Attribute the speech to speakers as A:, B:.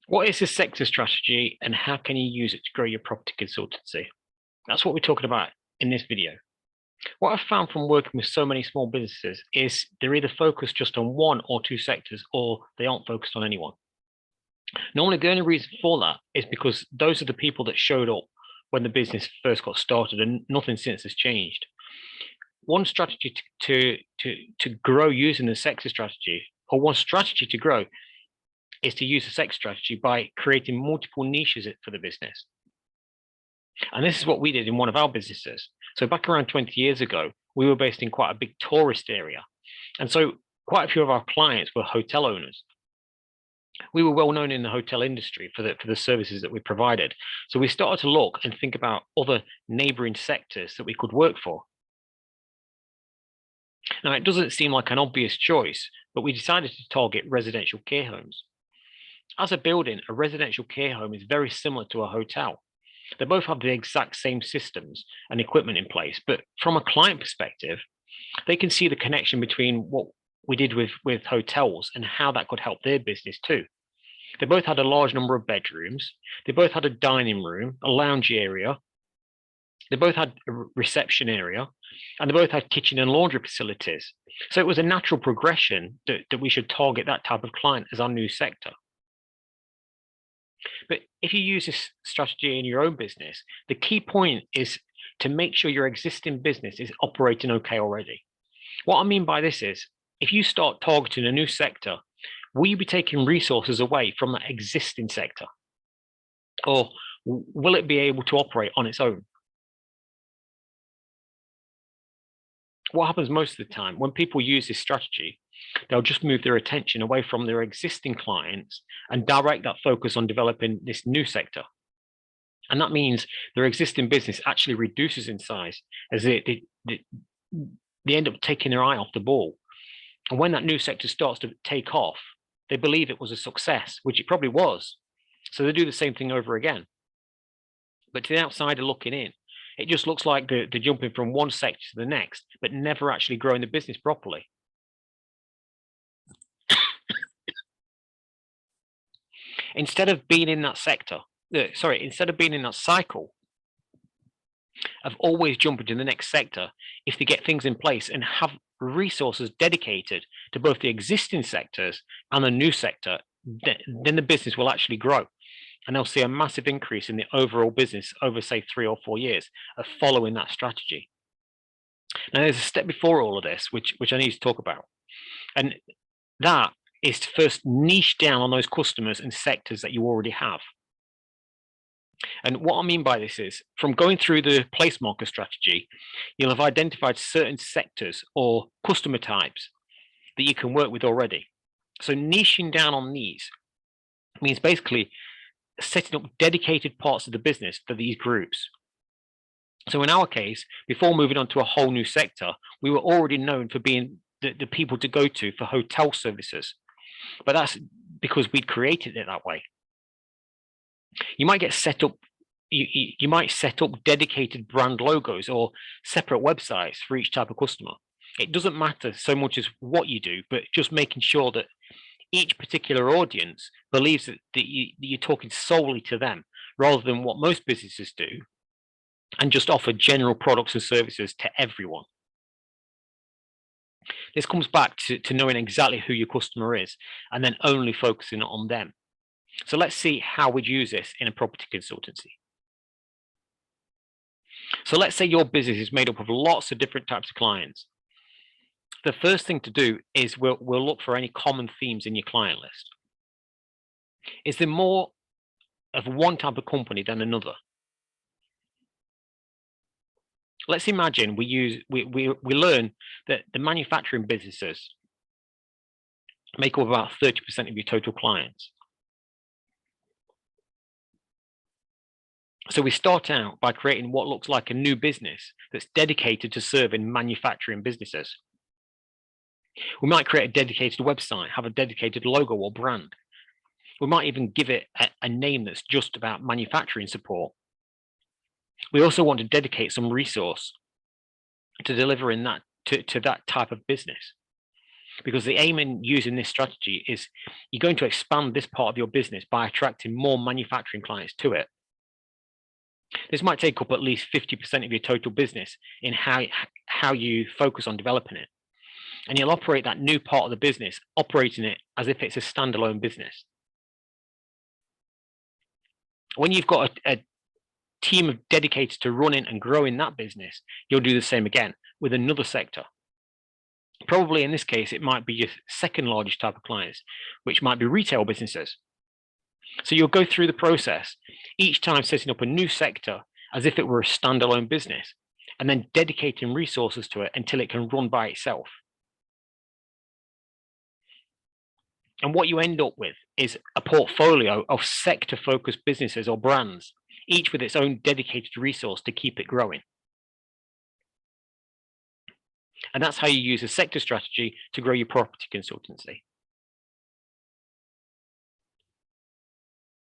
A: What is a sector strategy and how can you use it to grow your property consultancy? That's what we're talking about in this video. What I've found from working with so many small businesses is they're either focused just on one or two sectors or they aren't focused on anyone. Normally, the only reason for that is because those are the people that showed up when the business first got started and nothing since has changed. One strategy to grow using the sector strategy, or one strategy to grow, is to use the sector strategy by creating multiple niches for the business. And this is what we did in one of our businesses. So back around 20 years ago, we were based in quite a big tourist area. And so quite a few of our clients were hotel owners. We were well known in the hotel industry for the services that we provided. So we started to look and think about other neighboring sectors that we could work for. Now, it doesn't seem like an obvious choice, but we decided to target residential care homes. As a building, a residential care home is very similar to a hotel. They both have the exact same systems and equipment in place, but from a client perspective, they can see the connection between what we did with hotels and how that could help their business too. They both had a large number of bedrooms. They both had a dining room, a lounge area. They both had a reception area, and they both had kitchen and laundry facilities. So it was a natural progression that we should target that type of client as our new sector. But if you use this strategy in your own business, the key point is to make sure your existing business is operating okay already. What I mean by this is, if you start targeting a new sector, will you be taking resources away from that existing sector? Or will it be able to operate on its own? What happens most of the time when people use this strategy, they'll just move their attention away from their existing clients and direct that focus on developing this new sector. And that means their existing business actually reduces in size as they end up taking their eye off the ball. And when that new sector starts to take off, they believe it was a success, which it probably was. So they do the same thing over again. But to the outsider looking in, it just looks like they're jumping from one sector to the next, but never actually growing the business properly. Instead of being in that sector, instead of being in that cycle of always jumping to the next sector, if they get things in place and have resources dedicated to both the existing sectors and the new sector, then the business will actually grow. And they'll see a massive increase in the overall business over, say, 3 or 4 years of following that strategy. Now, there's a step before all of this, which I need to talk about. And that is to first niche down on those customers and sectors that you already have. And what I mean by this is, from going through the place marker strategy, you'll have identified certain sectors or customer types that you can work with already. So niching down on these means basically setting up dedicated parts of the business for these groups. So in our case, before moving on to a whole new sector, we were already known for being the people to go to for hotel services. But that's because we'd created it that way. You might get set up, you might set up dedicated brand logos or separate websites for each type of customer. It doesn't matter so much as what you do, but just making sure that each particular audience believes that you're talking solely to them rather than what most businesses do and just offer general products and services to everyone. This comes back to knowing exactly who your customer is and then only focusing on them. So let's see how we'd use this in a property consultancy. So let's say your business is made up of lots of different types of clients. The first thing to do is we'll look for any common themes in your client list. Is there more of one type of company than another? Let's imagine we learn that the manufacturing businesses make up about 30% of your total clients. So we start out by creating what looks like a new business that's dedicated to serving manufacturing businesses. We might create a dedicated website, have a dedicated logo or brand. We might even give it a name that's just about manufacturing support. We also want to dedicate some resource to delivering that to that type of business. Because the aim in using this strategy is you're going to expand this part of your business by attracting more manufacturing clients to it. This might take up at least 50% of your total business in how you focus on developing it. And you'll operate that new part of the business, operating it as if it's a standalone business. When you've got a team of dedicated to running and growing that business, you'll do the same again with another sector. Probably in this case, it might be your second largest type of clients, which might be retail businesses. So you'll go through the process, each time setting up a new sector as if it were a standalone business, and then dedicating resources to it until it can run by itself. And what you end up with is a portfolio of sector-focused businesses or brands, each with its own dedicated resource to keep it growing. And that's how you use a sector strategy to grow your property consultancy.